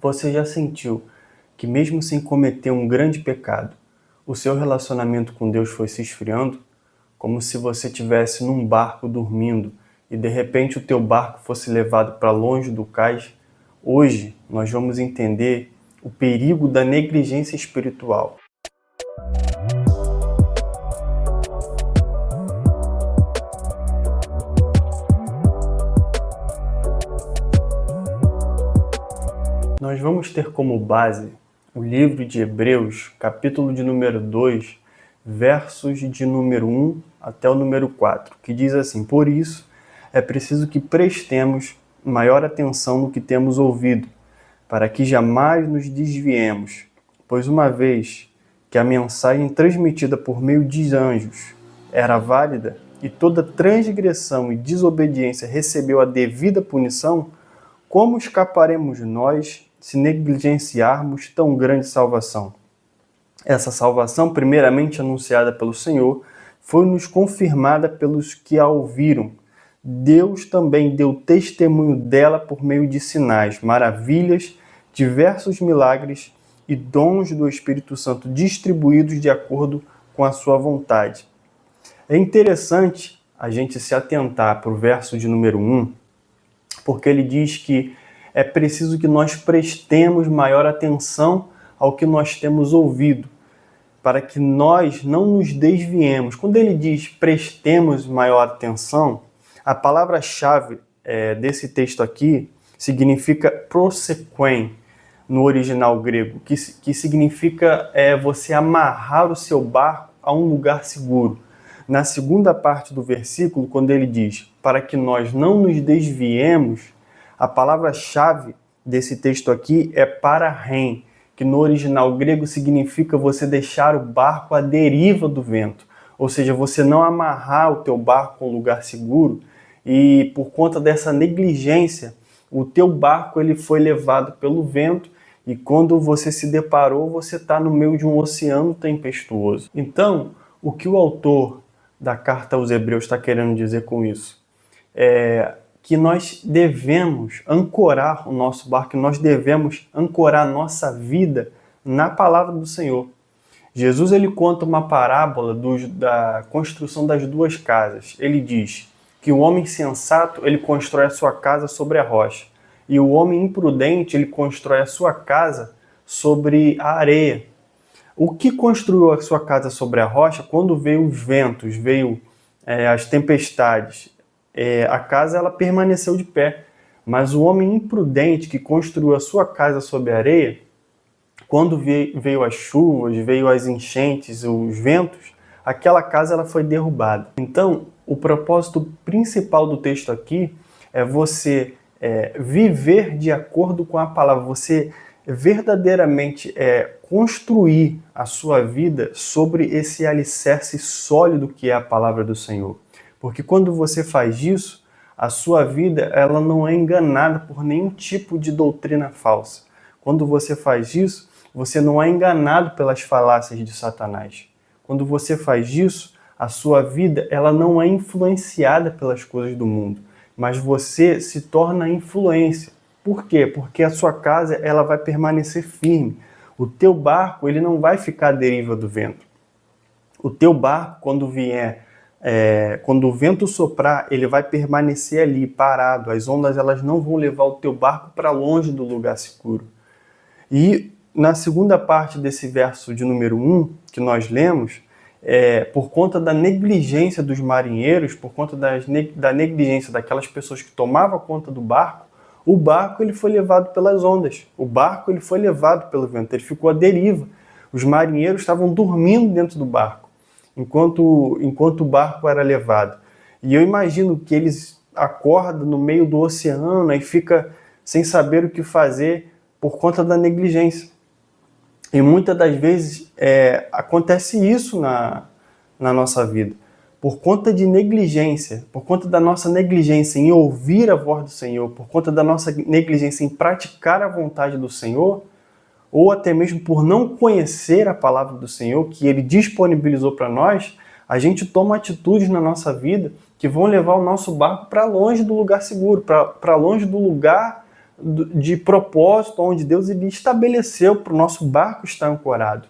Você já sentiu que mesmo sem cometer um grande pecado, o seu relacionamento com Deus foi se esfriando? Como se você estivesse num barco dormindo e de repente o teu barco fosse levado para longe do cais? Hoje nós vamos entender o perigo da negligência espiritual. Nós vamos ter como base o livro de Hebreus, capítulo de número 2, versos de número 1 até o número 4, que diz assim: por isso é preciso que prestemos maior atenção no que temos ouvido, para que jamais nos desviemos, pois uma vez que a mensagem transmitida por meio de anjos era válida e toda transgressão e desobediência recebeu a devida punição, como escaparemos nós se negligenciarmos tão grande salvação? Essa salvação, primeiramente anunciada pelo Senhor, foi-nos confirmada pelos que a ouviram. Deus também deu testemunho dela por meio de sinais, maravilhas, diversos milagres e dons do Espírito Santo distribuídos de acordo com a sua vontade. É interessante a gente se atentar para o verso de número 1, porque ele diz que é preciso que nós prestemos maior atenção ao que nós temos ouvido, para que nós não nos desviemos. Quando ele diz prestemos maior atenção, a palavra-chave desse texto aqui significa prosequem, no original grego, que significa você amarrar o seu barco a um lugar seguro. Na segunda parte do versículo, quando ele diz para que nós não nos desviemos, a palavra-chave desse texto aqui é pararem, que no original grego significa você deixar o barco à deriva do vento. Ou seja, você não amarrar o teu barco a um lugar seguro e por conta dessa negligência, o teu barco ele foi levado pelo vento e quando você se deparou, você está no meio de um oceano tempestuoso. Então, o que o autor da carta aos Hebreus está querendo dizer com isso? Que nós devemos ancorar o nosso barco, nós devemos ancorar a nossa vida na palavra do Senhor. Jesus ele conta uma parábola da construção das duas casas. Ele diz que o homem sensato ele constrói a sua casa sobre a rocha e o homem imprudente ele constrói a sua casa sobre a areia. O que construiu a sua casa sobre a rocha, quando veio os ventos, veio as tempestades, a casa ela permaneceu de pé, mas o homem imprudente que construiu a sua casa sobre a areia, quando veio as chuvas, veio as enchentes, os ventos, aquela casa ela foi derrubada. Então, o propósito principal do texto aqui é você viver de acordo com a palavra, você verdadeiramente construir a sua vida sobre esse alicerce sólido que é a palavra do Senhor. Porque quando você faz isso, a sua vida ela não é enganada por nenhum tipo de doutrina falsa. Quando você faz isso, você não é enganado pelas falácias de Satanás. Quando você faz isso, a sua vida ela não é influenciada pelas coisas do mundo, mas você se torna influência. Por quê? Porque a sua casa ela vai permanecer firme. O teu barco ele não vai ficar à deriva do vento. O teu barco, quando o vento soprar, ele vai permanecer ali, parado. As ondas elas não vão levar o teu barco para longe do lugar seguro. E na segunda parte desse verso de número 1, que nós lemos, por conta da negligência dos marinheiros, por conta da negligência daquelas pessoas que tomavam conta do barco, o barco ele foi levado pelas ondas. O barco ele foi levado pelo vento, ele ficou à deriva. Os marinheiros estavam dormindo dentro do barco, enquanto o barco era levado. E eu imagino que eles acordam no meio do oceano e ficam sem saber o que fazer por conta da negligência. E muitas das vezes acontece isso na nossa vida. Por conta de negligência, por conta da nossa negligência em ouvir a voz do Senhor, por conta da nossa negligência em praticar a vontade do Senhor, ou até mesmo por não conhecer a palavra do Senhor, que Ele disponibilizou para nós, a gente toma atitudes na nossa vida que vão levar o nosso barco para longe do lugar seguro, para longe do lugar de propósito, onde Deus ele estabeleceu para o nosso barco estar ancorado.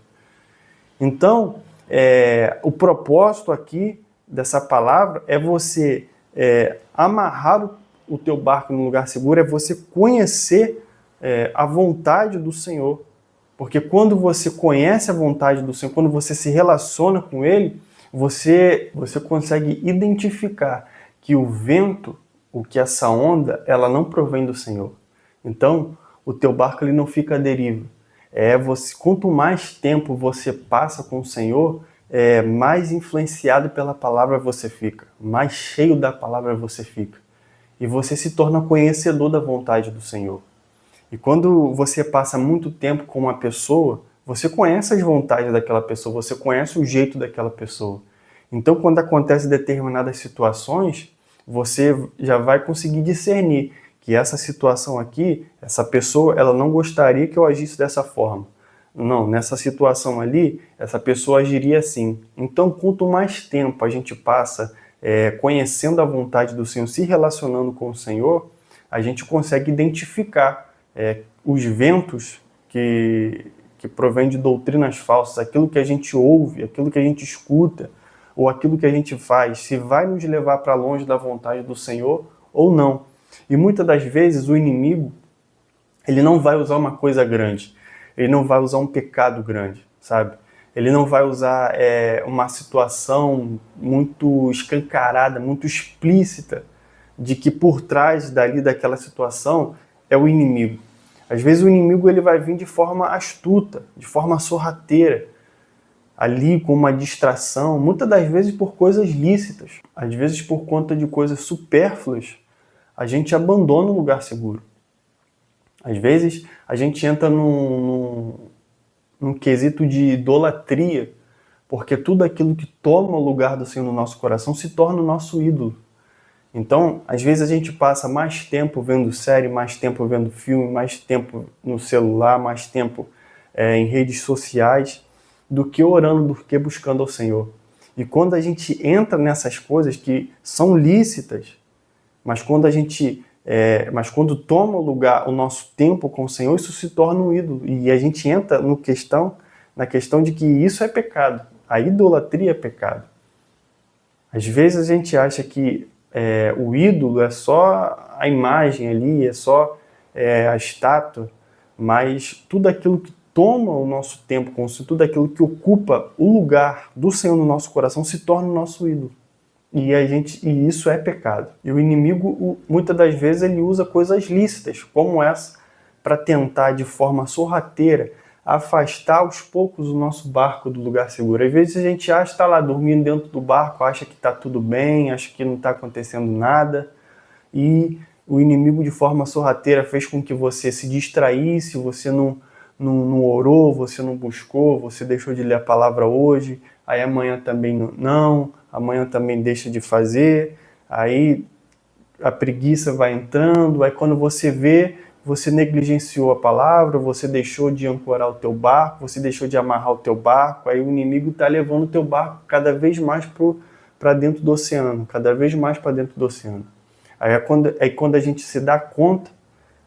Então, o propósito aqui dessa palavra é você amarrar o teu barco no lugar seguro, é você conhecer a vontade do Senhor. Porque quando você conhece a vontade do Senhor, quando você se relaciona com Ele, você consegue identificar que o vento, o que essa onda, ela não provém do Senhor. Então, o teu barco ele não fica à deriva. Quanto mais tempo você passa com o Senhor, mais influenciado pela palavra você fica, mais cheio da palavra você fica. E você se torna conhecedor da vontade do Senhor. E quando você passa muito tempo com uma pessoa, você conhece as vontades daquela pessoa, você conhece o jeito daquela pessoa. Então, quando acontecem determinadas situações, você já vai conseguir discernir que essa situação aqui, essa pessoa, ela não gostaria que eu agisse dessa forma. Não, nessa situação ali, essa pessoa agiria assim. Então, quanto mais tempo a gente passa conhecendo a vontade do Senhor, se relacionando com o Senhor, a gente consegue identificar os ventos que provém de doutrinas falsas, aquilo que a gente ouve, aquilo que a gente escuta, ou aquilo que a gente faz, se vai nos levar para longe da vontade do Senhor ou não. E muitas das vezes o inimigo, ele não vai usar uma coisa grande, ele não vai usar um pecado grande, sabe? Ele não vai usar uma situação muito escancarada, muito explícita, de que por trás daquela situação é o inimigo. Às vezes o inimigo ele vai vir de forma astuta, de forma sorrateira, ali com uma distração, muitas das vezes por coisas lícitas, às vezes por conta de coisas supérfluas, a gente abandona o lugar seguro. Às vezes a gente entra num quesito de idolatria, porque tudo aquilo que toma o lugar do Senhor no nosso coração se torna o nosso ídolo. Então, às vezes a gente passa mais tempo vendo série, mais tempo vendo filme, mais tempo no celular, mais tempo em redes sociais, do que orando, do que buscando ao Senhor. E quando a gente entra nessas coisas que são lícitas, mas quando toma o lugar, o nosso tempo com o Senhor, isso se torna um ídolo. E a gente entra na questão de que isso é pecado. A idolatria é pecado. Às vezes a gente acha que o ídolo é só a imagem ali, é só a estátua, mas tudo aquilo que toma o nosso tempo com o Senhor, tudo aquilo que ocupa o lugar do Senhor no nosso coração se torna o nosso ídolo. E isso é pecado. E o inimigo, muitas das vezes, ele usa coisas lícitas, como essa, para tentar, de forma sorrateira, afastar aos poucos o nosso barco do lugar seguro. Às vezes a gente acha que está lá dormindo dentro do barco, acha que está tudo bem, acha que não está acontecendo nada, e o inimigo, de forma sorrateira, fez com que você se distraísse, você não orou, você não buscou, você deixou de ler a palavra hoje, aí amanhã também não, amanhã também deixa de fazer, aí a preguiça vai entrando, aí quando você vê, você negligenciou a palavra, você deixou de ancorar o teu barco, você deixou de amarrar o teu barco, aí o inimigo está levando o teu barco cada vez mais para dentro do oceano, cada vez mais para dentro do oceano. Aí quando a gente se dá conta,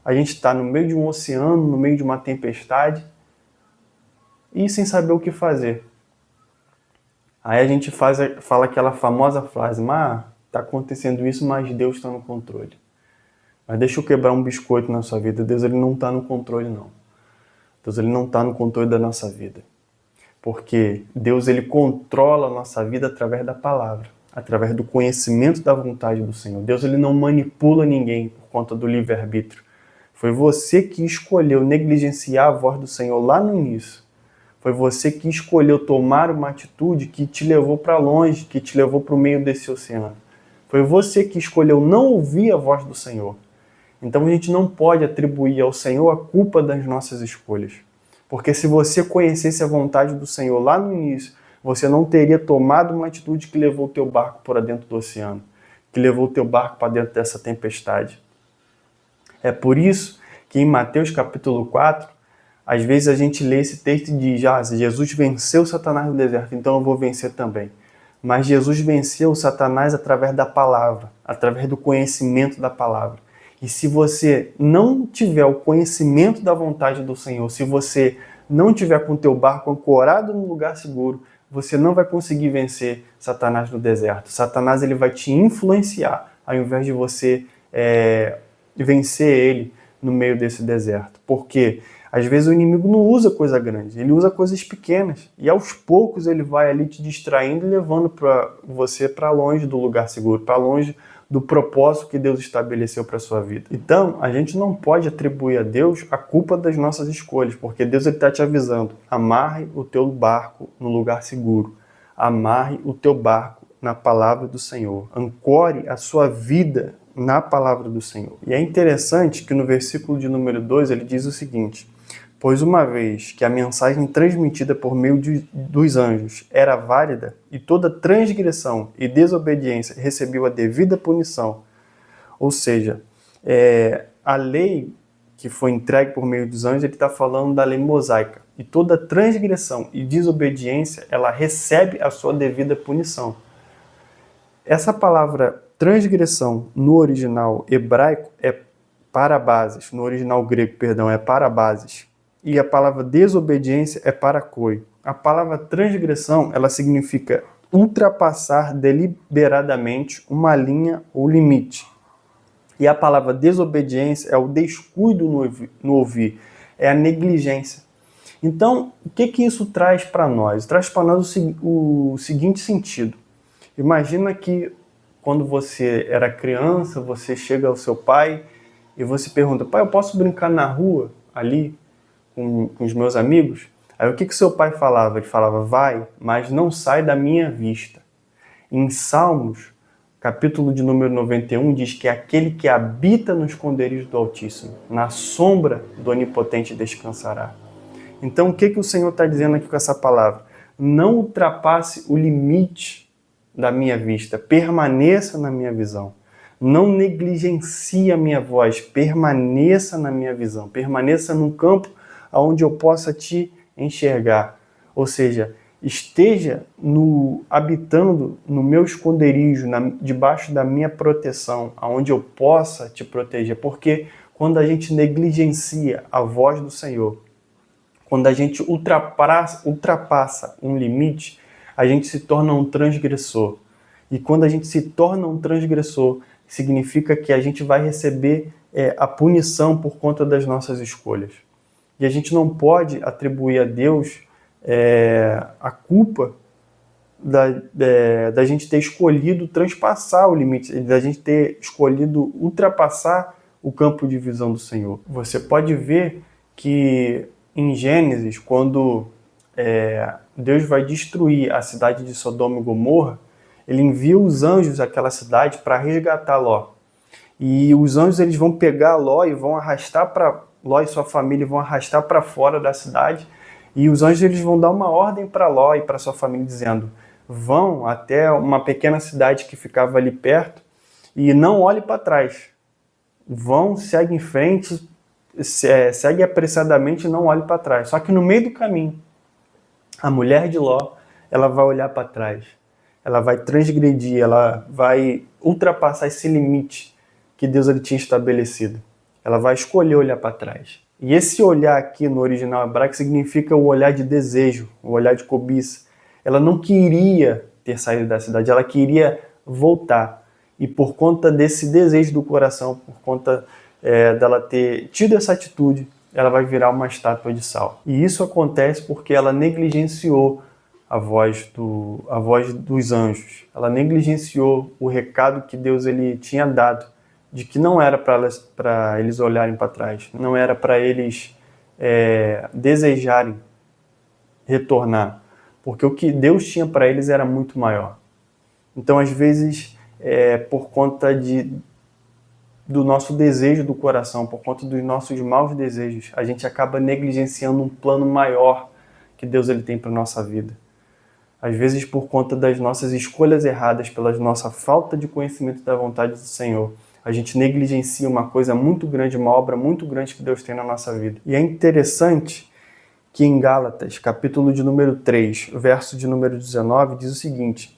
a gente está no meio de um oceano, no meio de uma tempestade, e sem saber o que fazer. Aí a gente fala aquela famosa frase, está acontecendo isso, mas Deus está no controle. Mas deixa eu quebrar um biscoito na sua vida. Deus ele não está no controle, não. Deus ele não está no controle da nossa vida. Porque Deus ele controla a nossa vida através da palavra, através do conhecimento da vontade do Senhor. Deus ele não manipula ninguém por conta do livre-arbítrio. Foi você que escolheu negligenciar a voz do Senhor lá no início. Foi você que escolheu tomar uma atitude que te levou para longe, que te levou para o meio desse oceano. Foi você que escolheu não ouvir a voz do Senhor. Então a gente não pode atribuir ao Senhor a culpa das nossas escolhas. Porque se você conhecesse a vontade do Senhor lá no início, você não teria tomado uma atitude que levou o teu barco para dentro do oceano, que levou o teu barco para dentro dessa tempestade. É por isso que em Mateus capítulo 4, às vezes a gente lê esse texto e diz, Jesus venceu Satanás no deserto, então eu vou vencer também. Mas Jesus venceu Satanás através da palavra, através do conhecimento da palavra. E se você não tiver o conhecimento da vontade do Senhor, se você não tiver com o teu barco ancorado no lugar seguro, você não vai conseguir vencer Satanás no deserto. Satanás ele vai te influenciar, ao invés de você vencer ele no meio desse deserto. Porque às vezes o inimigo não usa coisa grande, ele usa coisas pequenas. E aos poucos ele vai ali te distraindo e levando você para longe do lugar seguro, para longe do propósito que Deus estabeleceu para a sua vida. Então, a gente não pode atribuir a Deus a culpa das nossas escolhas, porque Deus está te avisando: amarre o teu barco no lugar seguro, amarre o teu barco na palavra do Senhor, ancore a sua vida na palavra do Senhor. E é interessante que no versículo de número 2 ele diz o seguinte: pois uma vez que a mensagem transmitida por meio dos anjos era válida e toda transgressão e desobediência recebeu a devida punição, ou seja, a lei que foi entregue por meio dos anjos, ele está falando da lei mosaica, e toda transgressão e desobediência, ela recebe a sua devida punição. Essa palavra transgressão no original hebraico é parabases, no original grego, perdão, é parabases. E a palavra desobediência é parakoi. A palavra transgressão, ela significa ultrapassar deliberadamente uma linha ou limite. E a palavra desobediência é o descuido no ouvir, é a negligência. Então, o que isso traz para nós? Traz para nós o seguinte sentido. Imagina que quando você era criança, você chega ao seu pai e você pergunta: pai, eu posso brincar na rua ali com os meus amigos? Aí o que seu pai falava? Ele falava: vai, mas não sai da minha vista. Em Salmos, capítulo de número 91, diz que é aquele que habita no esconderijo do Altíssimo, na sombra do Onipotente descansará. Então o que o Senhor está dizendo aqui com essa palavra? Não ultrapasse o limite da minha vista, permaneça na minha visão. Não negligencie a minha voz, permaneça na minha visão, permaneça num campo onde eu possa te enxergar. Ou seja, esteja habitando no meu esconderijo, debaixo da minha proteção, onde eu possa te proteger. Porque quando a gente negligencia a voz do Senhor, quando a gente ultrapassa um limite, a gente se torna um transgressor. E quando a gente se torna um transgressor, significa que a gente vai receber a punição por conta das nossas escolhas. E a gente não pode atribuir a Deus a culpa da gente ter escolhido transpassar o limite, da gente ter escolhido ultrapassar o campo de visão do Senhor. Você pode ver que em Gênesis, quando Deus vai destruir a cidade de Sodoma e Gomorra, ele envia os anjos àquela cidade para resgatar Ló. E os anjos eles vão pegar Ló e vão arrastar Ló e sua família vão arrastar para fora da cidade. E os anjos eles vão dar uma ordem para Ló e para sua família, dizendo: vão até uma pequena cidade que ficava ali perto e não olhe para trás. Vão, segue em frente, segue apressadamente e não olhe para trás. Só que no meio do caminho, a mulher de Ló, ela vai olhar para trás. Ela vai transgredir, ela vai ultrapassar esse limite que Deus ele tinha estabelecido. Ela vai escolher olhar para trás. E esse olhar aqui no original hebraico significa o olhar de desejo, o olhar de cobiça. Ela não queria ter saído da cidade, ela queria voltar. E por conta desse desejo do coração, por conta dela ter tido essa atitude, ela vai virar uma estátua de sal. E isso acontece porque ela negligenciou a voz dos anjos. Ela negligenciou o recado que Deus ele tinha dado, de que não era para eles olharem para trás, não era para eles desejarem retornar, porque o que Deus tinha para eles era muito maior. Então, às vezes, por conta do nosso desejo do coração, por conta dos nossos maus desejos, a gente acaba negligenciando um plano maior que Deus ele tem para a nossa vida. Às vezes, por conta das nossas escolhas erradas, pela nossa falta de conhecimento da vontade do Senhor, a gente negligencia uma coisa muito grande, uma obra muito grande que Deus tem na nossa vida. E é interessante que em Gálatas, capítulo de número 3, verso de número 19, diz o seguinte: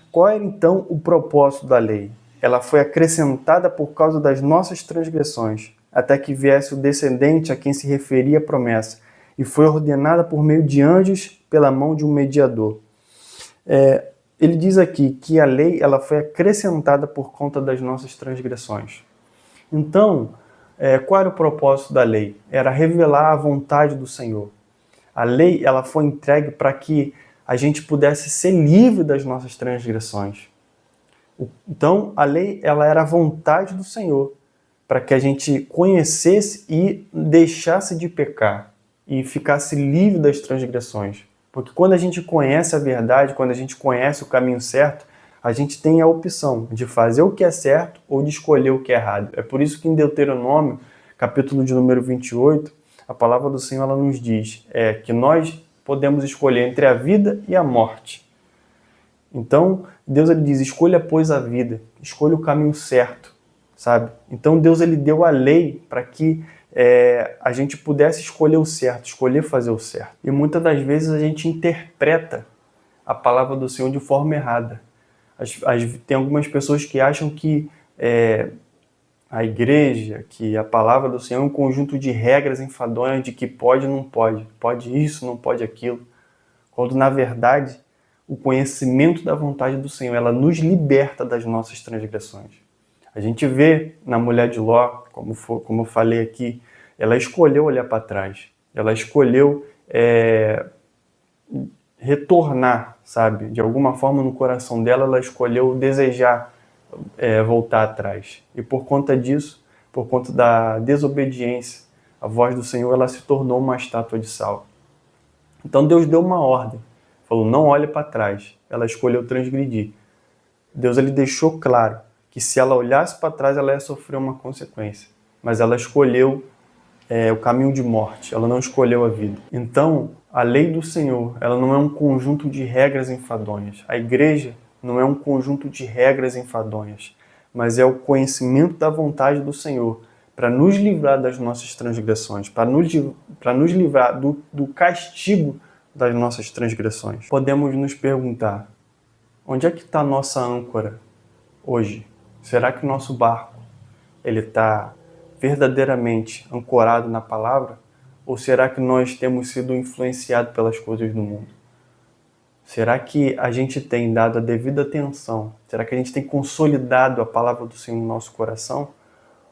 qual era então o propósito da lei? ela foi acrescentada por causa das nossas transgressões, até que viesse o descendente a quem se referia a promessa, e foi ordenada por meio de anjos pela mão de um mediador. Ele diz aqui que a lei ela foi acrescentada por conta das nossas transgressões. Então, qual era o propósito da lei? Era revelar a vontade do Senhor. A lei ela foi entregue para que a gente pudesse ser livre das nossas transgressões. Então, a lei ela era a vontade do Senhor, para que a gente conhecesse e deixasse de pecar e ficasse livre das transgressões. Porque quando a gente conhece a verdade, quando a gente conhece o caminho certo, a gente tem a opção de fazer o que é certo ou de escolher o que é errado. É por isso que em Deuteronômio, capítulo de número 28, a palavra do Senhor ela nos diz que nós podemos escolher entre a vida e a morte. Então, Deus ele diz, escolha pois a vida, escolha o caminho certo, sabe? Então Deus ele deu a lei para que a gente pudesse escolher o certo, escolher fazer o certo. E muitas das vezes a gente interpreta a palavra do Senhor de forma errada. Tem algumas pessoas que acham que a igreja, que a palavra do Senhor é um conjunto de regras enfadonhas de que pode e não pode, pode isso, não pode aquilo. Quando na verdade o conhecimento da vontade do Senhor, ela nos liberta das nossas transgressões. A gente vê na mulher de Ló, como eu falei aqui, ela escolheu olhar para trás, ela escolheu retornar, sabe? De alguma forma no coração dela, ela escolheu desejar voltar atrás. E por conta disso, por conta da desobediência, a voz do Senhor ela se tornou uma estátua de sal. Então Deus deu uma ordem, falou, não olhe para trás. Ela escolheu transgredir. Deus ele deixou claro que se ela olhasse para trás, ela ia sofrer uma consequência. Mas ela escolheu o caminho de morte, ela não escolheu a vida. Então, a lei do Senhor, ela não é um conjunto de regras enfadonhas. A igreja não é um conjunto de regras enfadonhas, mas é o conhecimento da vontade do Senhor para nos livrar das nossas transgressões, para nos livrar do castigo das nossas transgressões. Podemos nos perguntar, onde é que está a nossa âncora hoje? Será que o nosso barco ele está verdadeiramente ancorado na palavra? Ou será que nós temos sido influenciados pelas coisas do mundo? Será que a gente tem dado a devida atenção? Será que a gente tem consolidado a palavra do Senhor no nosso coração?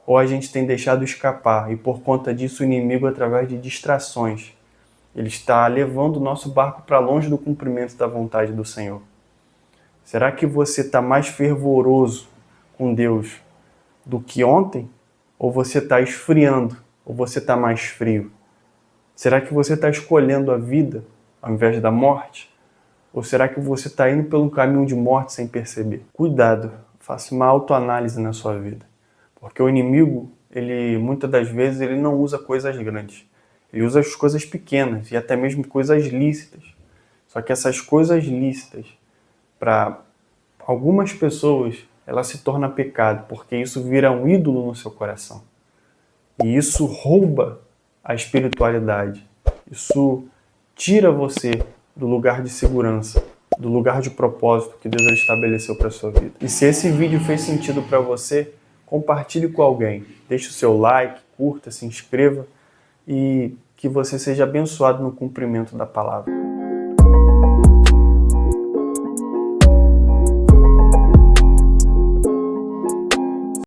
Ou a gente tem deixado escapar e por conta disso o inimigo, através de distrações, ele está levando o nosso barco para longe do cumprimento da vontade do Senhor? Será que você está mais fervoroso com Deus do que ontem? Ou você está esfriando? Ou você está mais frio? Será que você está escolhendo a vida ao invés da morte? Ou será que você está indo pelo caminho de morte sem perceber? Cuidado, faça uma autoanálise na sua vida. Porque o inimigo, muitas das vezes, ele não usa coisas grandes. Ele usa as coisas pequenas e até mesmo coisas lícitas. Só que essas coisas lícitas, para algumas pessoas, ela se torna pecado, porque isso vira um ídolo no seu coração. E isso rouba a espiritualidade. Isso tira você do lugar de segurança, do lugar de propósito que Deus estabeleceu para a sua vida. E se esse vídeo fez sentido para você, compartilhe com alguém. Deixe o seu like, curta, se inscreva e que você seja abençoado no cumprimento da palavra.